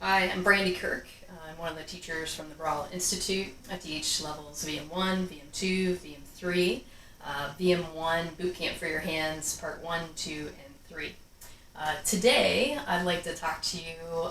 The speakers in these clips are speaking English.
Hi, I'm Brandy Kirk. I'm one of the teachers from the Brawl Institute. I teach levels VM1, VM2, VM3, VM1 Bootcamp for Your Hands, Part 1, 2, and 3. Today, I'd like to talk to you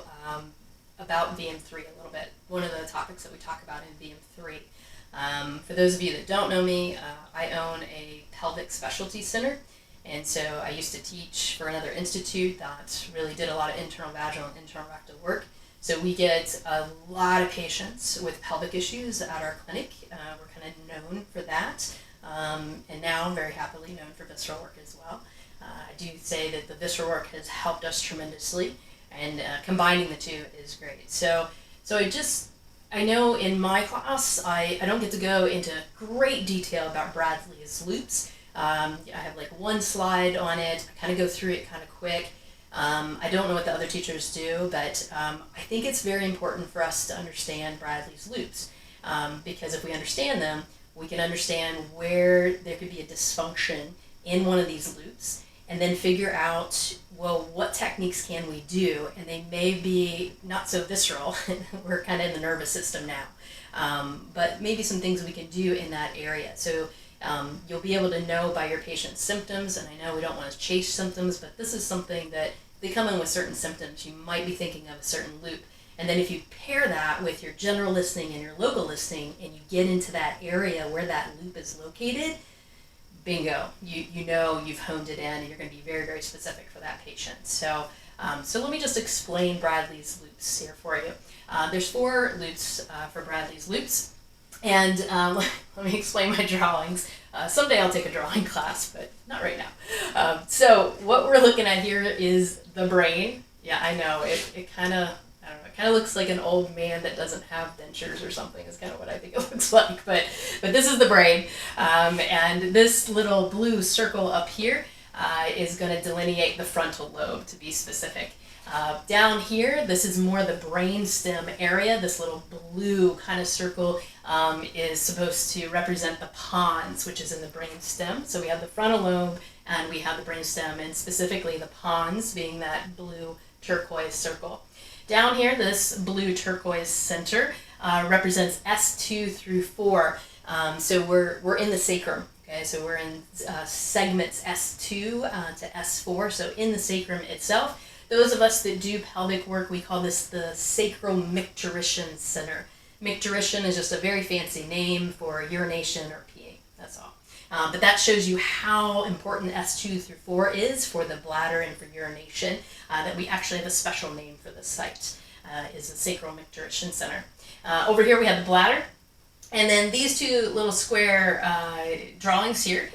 about VM3 a little bit, one of the topics that we talk about in VM3. For those of you that don't know me, I own a pelvic specialty center, and so I used to teach for another institute that really did a lot of internal vaginal and internal rectal work. So we get a lot of patients with pelvic issues at our clinic. We're kind of known for that, and now I'm very happily known for visceral work as well. I do say that the visceral work has helped us tremendously, and combining the two is great. So I know in my class, I don't get to go into great detail about Bradley's loops. I have like one slide on it. I kind of go through it kind of quick. I don't know what the other teachers do, but I think it's very important for us to understand Bradley's loops, because if we understand them, we can understand where there could be a dysfunction in one of these loops, and then figure out, well, what techniques can we do? And they may be not so visceral. We're kind of in the nervous system now, but maybe some things we can do in that area. So you'll be able to know by your patient's symptoms, and I know we don't want to chase symptoms, but this is something that they come in with certain symptoms. You might be thinking of a certain loop, and then if you pair that with your general listening and your local listening, and you get into that area where that loop is located, bingo, you know you've honed it in, and you're going to be very, very specific for that patient. So let me just explain Bradley's loops here for you. There's 4 loops for Bradley's loops. And let me explain my drawings. Someday I'll take a drawing class, but not right now. So what we're looking at here is the brain. Yeah, I know, it kind of, I don't know, it kind of looks like an old man that doesn't have dentures or something is kind of what I think it looks like. But this is the brain. And this little blue circle up here is going to delineate the frontal lobe, to be specific. Down here, this is more the brain stem area. This little blue kind of circle is supposed to represent the pons, which is in the brain stem. So we have the frontal lobe and we have the brain stem, and specifically the pons being that blue turquoise circle. Down here, this blue turquoise center represents S2 through 4. So we're in the sacrum. Okay, so we're in segments S2 to S4. So in the sacrum itself. Those of us that do pelvic work, we call this the sacromicturition center. Micturition is just a very fancy name for urination or peeing, that's all. But that shows you how important S2 through 4 is for the bladder and for urination, that we actually have a special name for this site, is the sacromicturition center. Over here we have the bladder, and then these 2 little square drawings here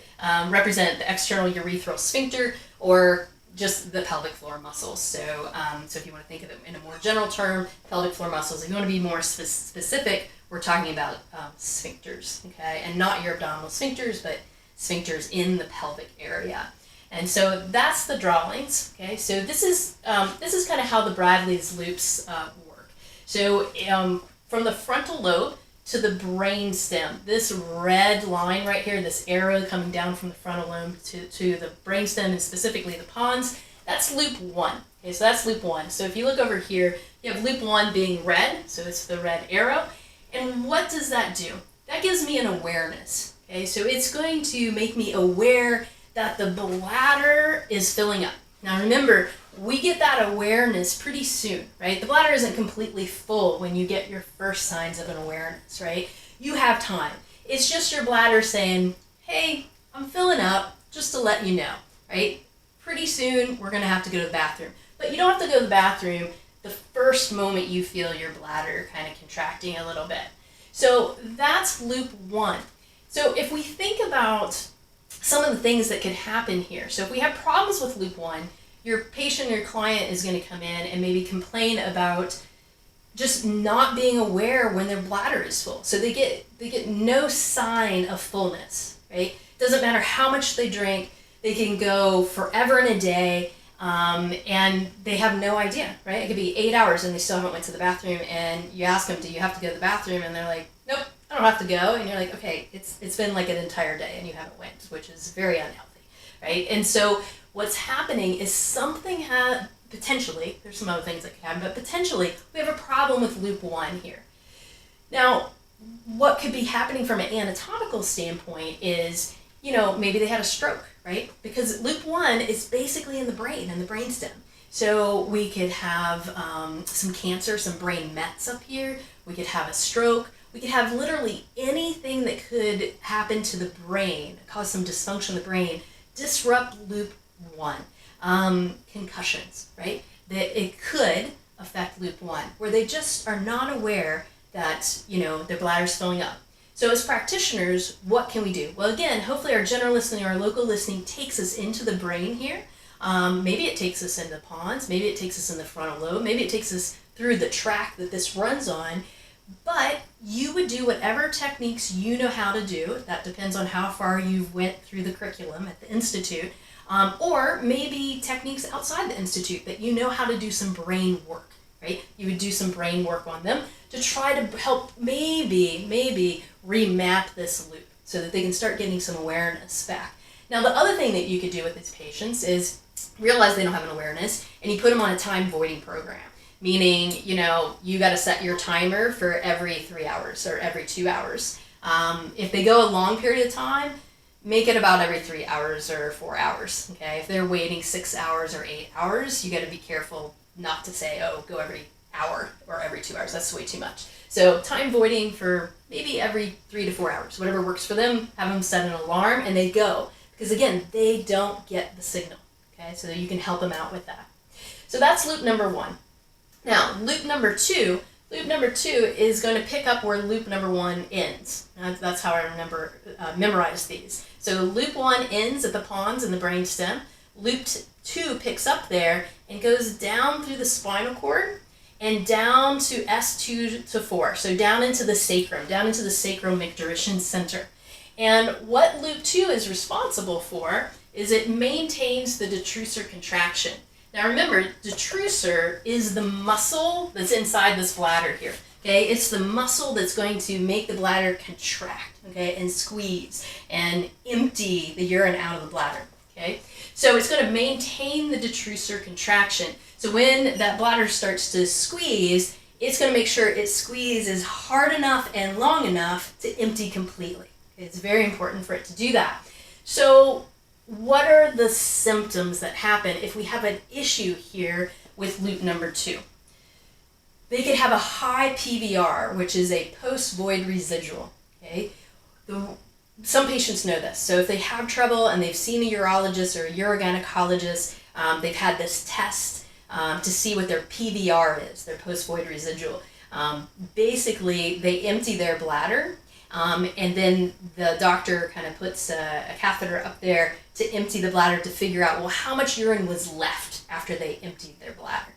represent the external urethral sphincter, or just the pelvic floor muscles. So if you want to think of it in a more general term, pelvic floor muscles. If you want to be more specific, we're talking about sphincters, okay? And not your abdominal sphincters, but sphincters in the pelvic area. And so that's the drawings, okay? So this is kind of how the Bradley's loops work. So from the frontal lobe to the brain stem, this red line right here, this arrow coming down from the frontal lobe to the brain stem, and specifically the pons, that's loop 1. Okay, so that's loop 1. So if you look over here, you have loop 1 being red, so it's the red arrow. And what does that do? That gives me an awareness. Okay, so it's going to make me aware that the bladder is filling up. Now remember, we get that awareness pretty soon, right? The bladder isn't completely full when you get your first signs of an awareness, right? You have time. It's just your bladder saying, hey, I'm filling up, just to let you know, right? Pretty soon, we're gonna have to go to the bathroom. But you don't have to go to the bathroom the first moment you feel your bladder kind of contracting a little bit. So that's loop 1. So if we think about some of the things that could happen here. So if we have problems with loop 1, your patient or your client is going to come in and maybe complain about just not being aware when their bladder is full. So they get no sign of fullness, right? Doesn't matter how much they drink, they can go forever in a day, and they have no idea, right? It could be 8 hours and they still haven't went to the bathroom, and you ask them, do you have to go to the bathroom? And they're like, nope, I don't have to go. And you're like, okay, it's been like an entire day and you haven't went, which is very unhealthy, right? And so what's happening is something potentially, there's some other things that could happen, but potentially we have a problem with loop 1 here. Now, what could be happening from an anatomical standpoint is, maybe they had a stroke, right? Because loop 1 is basically in the brain and the brainstem. So we could have some cancer, some brain mets up here. We could have a stroke. We could have literally anything that could happen to the brain, cause some dysfunction in the brain, disrupt loop 1. Concussions, right? That it could affect loop 1, where they just are not aware that, their bladder's filling up. So as practitioners, what can we do? Well, again, hopefully our general listening, our local listening takes us into the brain here. Maybe it takes us into pons, maybe it takes us in the frontal lobe, maybe it takes us through the track that this runs on, but you would do whatever techniques you know how to do. That depends on how far you went through the curriculum at the Institute, or maybe techniques outside the Institute that you know how to do some brain work, right? You would do some brain work on them to try to help maybe remap this loop so that they can start getting some awareness back. Now, the other thing that you could do with these patients is realize they don't have an awareness, and you put them on a time voiding program, meaning, you got to set your timer for every 3 hours or every 2 hours. If they go a long period of time, make it about every 3 hours or 4 hours, okay? If they're waiting 6 hours or 8 hours, you got to be careful not to say, go every hour or every 2 hours. That's way too much. So time voiding for maybe every 3 to 4 hours, whatever works for them. Have them set an alarm and they go, because again, they don't get the signal, okay? So you can help them out with that. So that's loop number 1. Now, loop number 2 is going to pick up where loop number 1 ends. That's how I memorize these. So loop 1 ends at the pons and the brainstem. Loop 2 picks up there and goes down through the spinal cord and down to S2 to 4. So down into the sacrum, down into the sacromicturition center. And what loop 2 is responsible for is it maintains the detrusor contraction. Now remember, detrusor is the muscle that's inside this bladder here. Okay, it's the muscle that's going to make the bladder contract, okay, and squeeze and empty the urine out of the bladder. Okay, so it's going to maintain the detrusor contraction. So when that bladder starts to squeeze, it's going to make sure it squeezes hard enough and long enough to empty completely. It's very important for it to do that. So what are the symptoms that happen if we have an issue here with loop number 2? They could have a high PVR, which is a post-void residual. Okay, some patients know this. So if they have trouble and they've seen a urologist or a urogynecologist, they've had this test to see what their PVR is, their post-void residual. Basically, they empty their bladder, and then the doctor kind of puts a catheter up there to empty the bladder to figure out, well, how much urine was left after they emptied their bladder.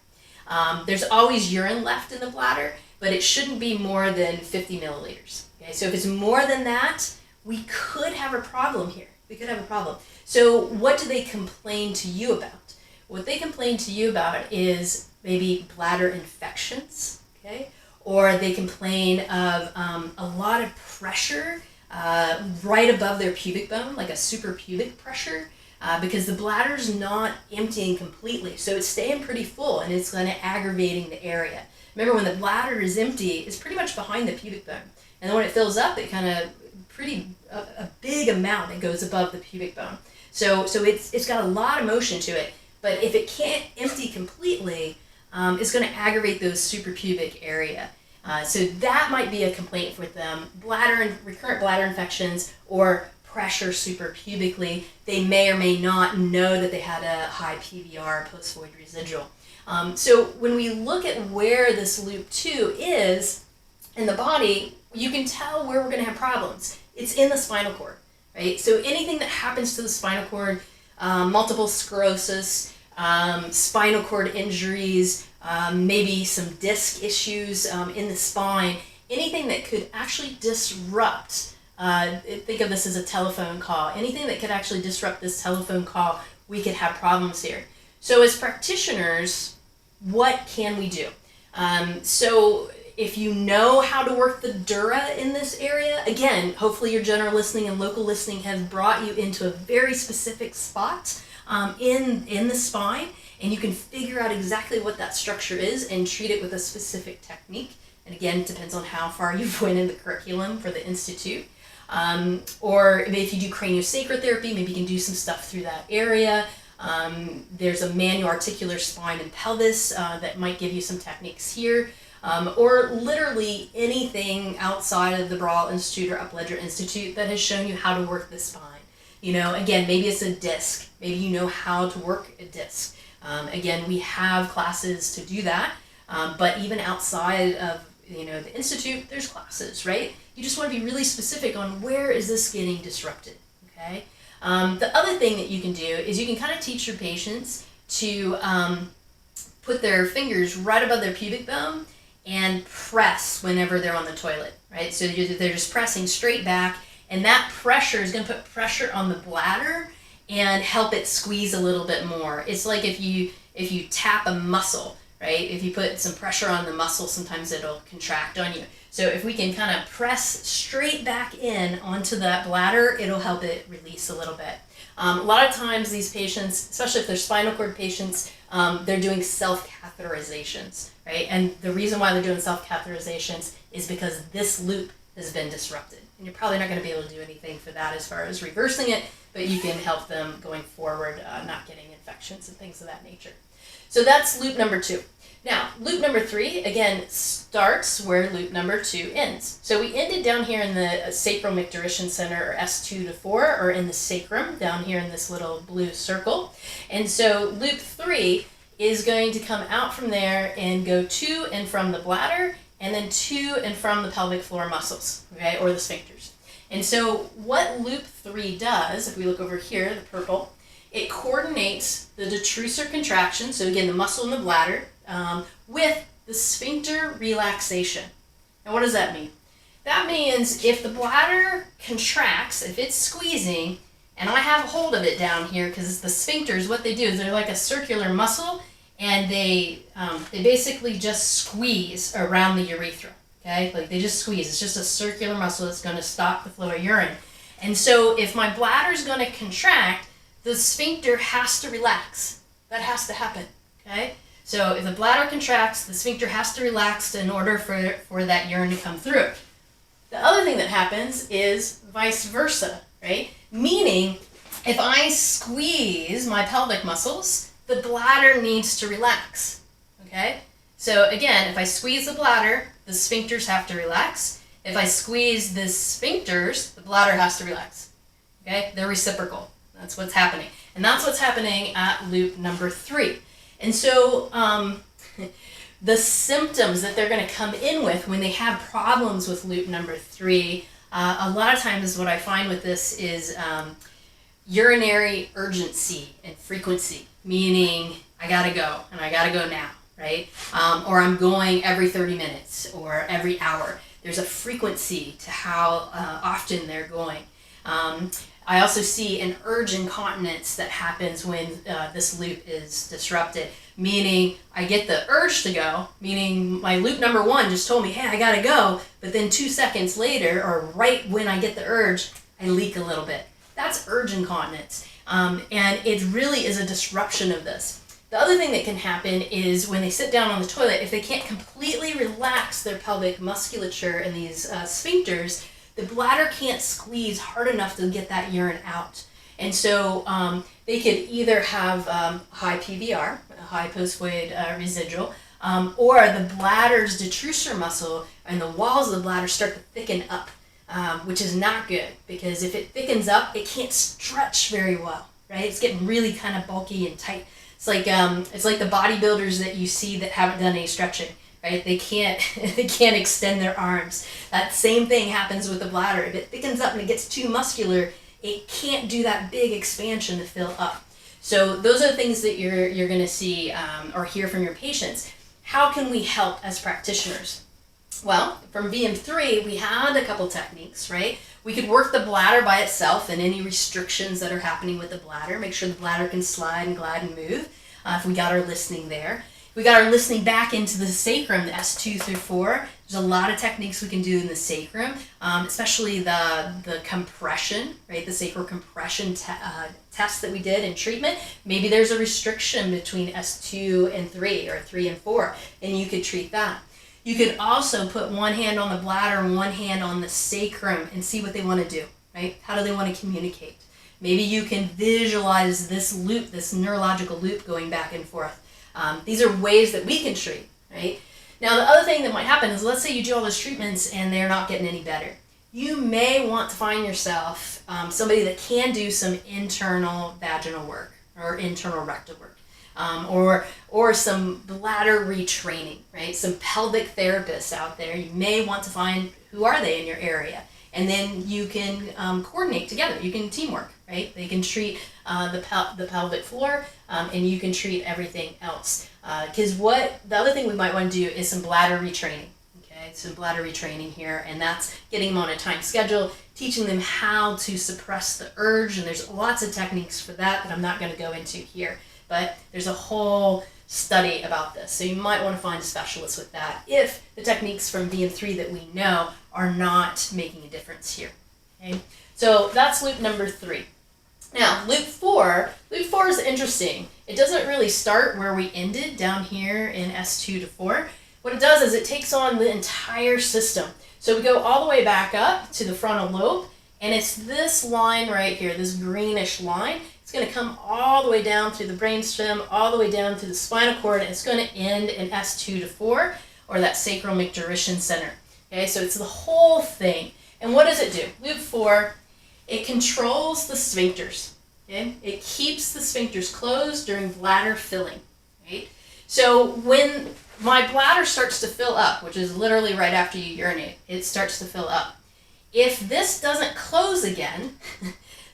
There's always urine left in the bladder, but it shouldn't be more than 50 milliliters. Okay, so if it's more than that, we could have a problem here. We could have a problem. So what do they complain to you about? What they complain to you about is maybe bladder infections, okay? Or they complain of a lot of pressure right above their pubic bone, like a suprapubic pressure, because the bladder's not emptying completely. So it's staying pretty full and it's kind of aggravating the area. Remember, when the bladder is empty, it's pretty much behind the pubic bone. And then when it fills up, it kind of a big amount that goes above the pubic bone. So it's got a lot of motion to it, but if it can't empty completely, it's going to aggravate those suprapubic area. So that might be a complaint with them. Recurrent bladder infections or pressure suprapubically. They may or may not know that they had a high PVR, post-void residual. So when we look at where this loop 2 is in the body, you can tell where we're going to have problems. It's in the spinal cord, right? So anything that happens to the spinal cord, multiple sclerosis, spinal cord injuries, maybe some disc issues in the spine, anything that could actually disrupt, think of this as a telephone call, anything that could actually disrupt this telephone call, we could have problems here. So as practitioners, what can we do? So if you know how to work the dura in this area, again, hopefully your general listening and local listening has brought you into a very specific spot in the spine, and you can figure out exactly what that structure is and treat it with a specific technique. And again, it depends on how far you've went in the curriculum for the institute. Or if you do craniosacral therapy, maybe you can do some stuff through that area. There's a manuarticular spine and pelvis that might give you some techniques here. Or literally anything outside of the Brawl Institute or Bladder Institute that has shown you how to work the spine. You know, again, maybe it's a disc. Maybe you know how to work a disc. Again, we have classes to do that. But even outside of, you know, the institute, there's classes, right? You just want to be really specific on where is this getting disrupted, okay? The other thing that you can do is you can kind of teach your patients to put their fingers right above their pubic bone and press whenever they're on the toilet, right? So they're just pressing straight back, and that pressure is going to put pressure on the bladder and help it squeeze a little bit more. It's like if you tap a muscle, right? If you put some pressure on the muscle, sometimes it'll contract on you. So if we can kind of press straight back in onto that bladder, it'll help it release a little bit. A lot of times these patients, especially if they're spinal cord patients, they're doing self-catheterizations, right? And the reason why they're doing self-catheterizations is because this loop has been disrupted. And you're probably not going to be able to do anything for that as far as reversing it, but you can help them going forward, not getting infections and things of that nature. So that's loop number 2. Now, loop number 3, again, starts where loop number 2 ends. So we ended down here in the sacral micturition center, or S2 to 4, or in the sacrum, down here in this little blue circle. And so loop 3 is going to come out from there and go to and from the bladder, and then to and from the pelvic floor muscles, okay, or the sphincters. And so what loop 3 does, if we look over here, the purple, it coordinates the detrusor contraction, so again, the muscle in the bladder, with the sphincter relaxation. And what does that mean? That means if the bladder contracts, if it's squeezing, and I have a hold of it down here, because the sphincters, what they do is they're like a circular muscle, and they basically just squeeze around the urethra, okay? Like they just squeeze. It's just a circular muscle that's going to stop the flow of urine. And so if my bladder's going to contract, the sphincter has to relax. That has to happen, okay? So if the bladder contracts, the sphincter has to relax in order for that urine to come through. The other thing that happens is vice versa, right? Meaning, if I squeeze my pelvic muscles, the bladder needs to relax, okay? So again, if I squeeze the bladder, the sphincters have to relax. If I squeeze the sphincters, the bladder has to relax, okay? They're reciprocal. That's what's happening. And that's what's happening at loop number 3. And so the symptoms that they're going to come in with when they have problems with loop number 3, a lot of times what I find with this is urinary urgency and frequency, meaning I got to go, and I got to go now, right? Or I'm going every 30 minutes or every hour. There's a frequency to how often they're going. I also see an urge incontinence that happens when this loop is disrupted, meaning I get the urge to go, meaning my loop number 1 just told me, hey, I gotta go, but then 2 seconds later, or right when I get the urge, I leak a little bit. That's urge incontinence, and it really is a disruption of this. The other thing that can happen is when they sit down on the toilet, if they can't completely relax their pelvic musculature and these sphincters, the bladder can't squeeze hard enough to get that urine out. And so they could either have high PVR, a high post-void residual, or the bladder's detrusor muscle and the walls of the bladder start to thicken up, which is not good, because if it thickens up, it can't stretch very well, right? It's getting really kind of bulky and tight. It's like the bodybuilders that you see that haven't done any stretching. Right? They can't extend their arms. That same thing happens with the bladder. If it thickens up and it gets too muscular, it can't do that big expansion to fill up. So those are the things that you're going to see or hear from your patients. How can we help as practitioners? Well, from VM3, we had a couple techniques, right? We could work the bladder by itself and any restrictions that are happening with the bladder. Make sure the bladder can slide and glide and move if we got our listening there. We got our listening back into the sacrum, the S2 through 4. There's a lot of techniques we can do in the sacrum, especially the compression, right? The sacral compression test that we did in treatment. Maybe there's a restriction between S2 and 3 or 3 and 4, and you could treat that. You could also put one hand on the bladder and one hand on the sacrum and see what they want to do, right? How do they want to communicate? Maybe you can visualize this loop, this neurological loop going back and forth. These are ways that we can treat, right? Now, the other thing that might happen is, let's say you do all those treatments and they're not getting any better. You may want to find yourself somebody that can do some internal vaginal work or internal rectal work, or some bladder retraining, right? Some pelvic therapists out there. You may want to find who are they in your area, and then you can coordinate together. You can teamwork, right? They can treat the pelvic floor, and you can treat everything else. Because the other thing we might want to do is some bladder retraining. Okay, some bladder retraining here, and that's getting them on a time schedule, teaching them how to suppress the urge, and there's lots of techniques for that I'm not going to go into here. But there's a whole study about this. So you might want to find a specialist with that if the techniques from VM3 that we know are not making a difference here. Okay? So that's loop number 3. Now, loop 4 is interesting. It doesn't really start where we ended down here in S2 to 4. What it does is it takes on the entire system. So we go all the way back up to the frontal lobe, and it's this line right here, this greenish line. It's going to come all the way down through the brainstem, all the way down through the spinal cord, and it's going to end in S2 to 4, or that sacral micturition center. Okay, so it's the whole thing. And what does it do? Loop 4, it controls the sphincters. Okay? It keeps the sphincters closed during bladder filling. Right? So when my bladder starts to fill up, which is literally right after you urinate, it starts to fill up. If this doesn't close again,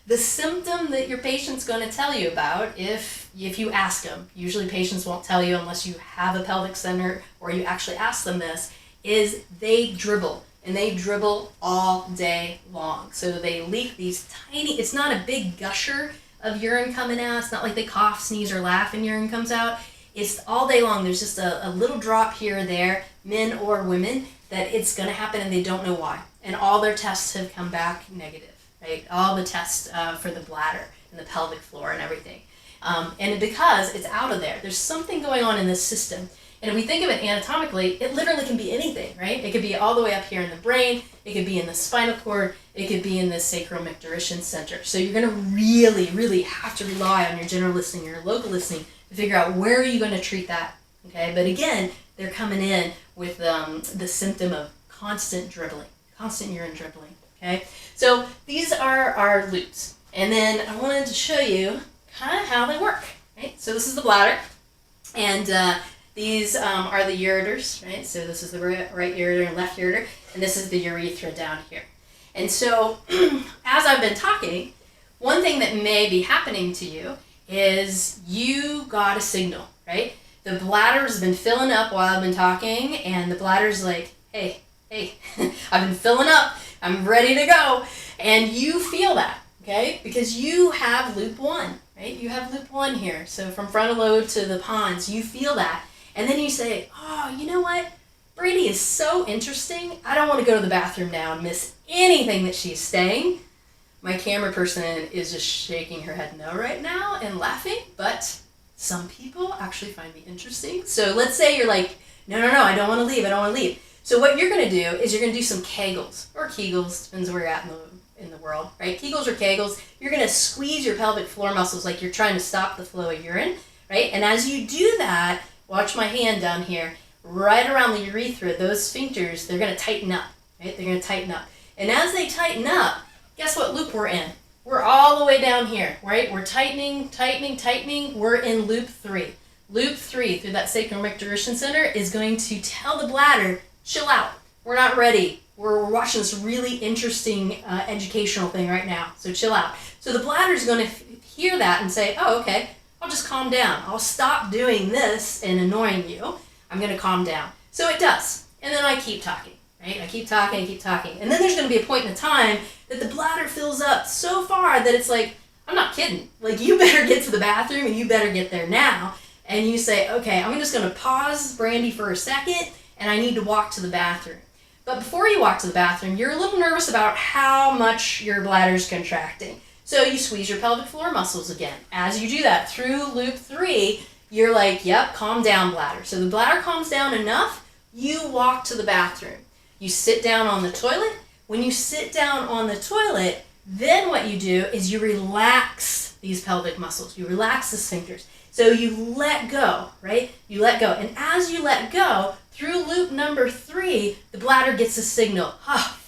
the symptom that your patient's going to tell you about, if you ask them, usually patients won't tell you unless you have a pelvic center or you actually ask them this, is they dribble. And they dribble all day long. So they leak these tiny, it's not a big gusher of urine coming out. It's not like they cough, sneeze, or laugh and urine comes out. It's all day long. There's just a little drop here or there, men or women, that it's going to happen and they don't know why. And all their tests have come back negative. Right? All the tests for the bladder and the pelvic floor and everything. And because it's out of there, there's something going on in this system. And if we think of it anatomically, it literally can be anything, right? It could be all the way up here in the brain, it could be in the spinal cord, it could be in the sacral micturition center. So you're going to really, really have to rely on your general listening, your local listening, to figure out where are you going to treat that, okay? But again, they're coming in with the symptom of constant dribbling, constant urine dribbling. Okay, so these are our loops, and then I wanted to show you kind of how they work. Right, so this is the bladder, and these are the ureters. Right, so this is the right ureter and left ureter, and this is the urethra down here. And so, as I've been talking, one thing that may be happening to you is you got a signal. Right, the bladder's been filling up while I've been talking, and the bladder's like, hey, I've been filling up. I'm ready to go. And you feel that, okay? Because you have loop 1, right? You have loop 1 here. So from frontal lobe to the pons, you feel that. And then you say, oh, you know what? Brady is so interesting. I don't want to go to the bathroom now and miss anything that she's saying. My camera person is just shaking her head no right now and laughing, but some people actually find me interesting. So let's say you're like, no, I don't want to leave. So what you're going to do is you're going to do some Kegels, or Kegels, depends where you're at in the world, right? Kegels or Kegels, you're going to squeeze your pelvic floor muscles like you're trying to stop the flow of urine, right? And as you do that, watch my hand down here, right around the urethra, those sphincters, they're going to tighten up, right? They're going to tighten up. And as they tighten up, guess what loop we're in? We're all the way down here, right? We're tightening. We're in loop 3. Loop 3 through that sacral micturition center is going to tell the bladder, chill out. We're not ready. We're watching this really interesting educational thing right now, so chill out. So the bladder is going to hear that and say, oh, okay, I'll just calm down. I'll stop doing this and annoying you. I'm going to calm down. So it does. And then I keep talking, right? I keep talking. And then there's going to be a point in the time that the bladder fills up so far that it's like, I'm not kidding. Like, you better get to the bathroom and you better get there now, and you say, okay, I'm just going to pause Brandy for a second, and I need to walk to the bathroom. But before you walk to the bathroom, you're a little nervous about how much your bladder's contracting. So you squeeze your pelvic floor muscles again. As you do that through loop 3, you're like, yep, calm down, bladder. So the bladder calms down enough, you walk to the bathroom. You sit down on the toilet. When you sit down on the toilet, then what you do is you relax these pelvic muscles. You relax the sphincters. So you let go, right? You let go. And as you let go, through loop number 3, the bladder gets a signal.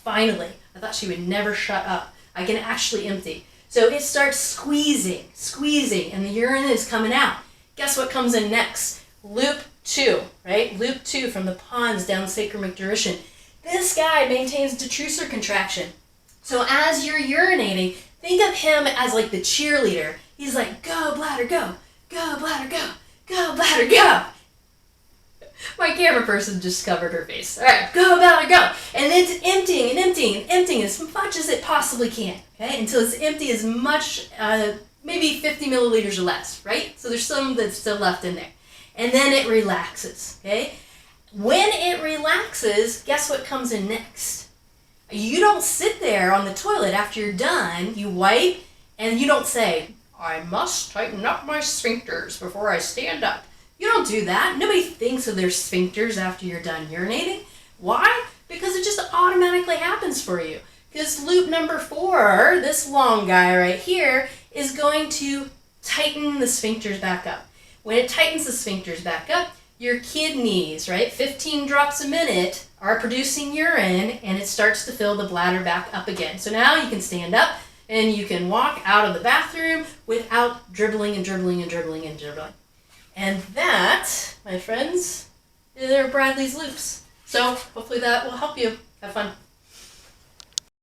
Finally. I thought she would never shut up. I can actually empty. So it starts squeezing, and the urine is coming out. Guess what comes in next? Loop 2, right? Loop 2 from the pons down the sacrum mactorishon. This guy maintains detrusor contraction. So as you're urinating, think of him as like the cheerleader. He's like, go bladder, go. Go bladder, go. Go bladder, go. My camera person just covered her face. All right, go bladder, go. And it's emptying and emptying and emptying as much as it possibly can, okay? Until it's empty as much, maybe 50 milliliters or less, right? So there's some that's still left in there. And then it relaxes, okay? When it relaxes, guess what comes in next? You don't sit there on the toilet after you're done. You wipe, and you don't say, I must tighten up my sphincters before I stand up. You don't do that. Nobody thinks of their sphincters after you're done urinating. Why? Because it just automatically happens for you. Because loop number 4, this long guy right here, is going to tighten the sphincters back up. When it tightens the sphincters back up, your kidneys, right, 15 drops a minute, are producing urine, and it starts to fill the bladder back up again. So now you can stand up, and you can walk out of the bathroom without dribbling and dribbling and dribbling and dribbling. And that, my friends, are Bradley's loops. So hopefully that will help you. Have fun.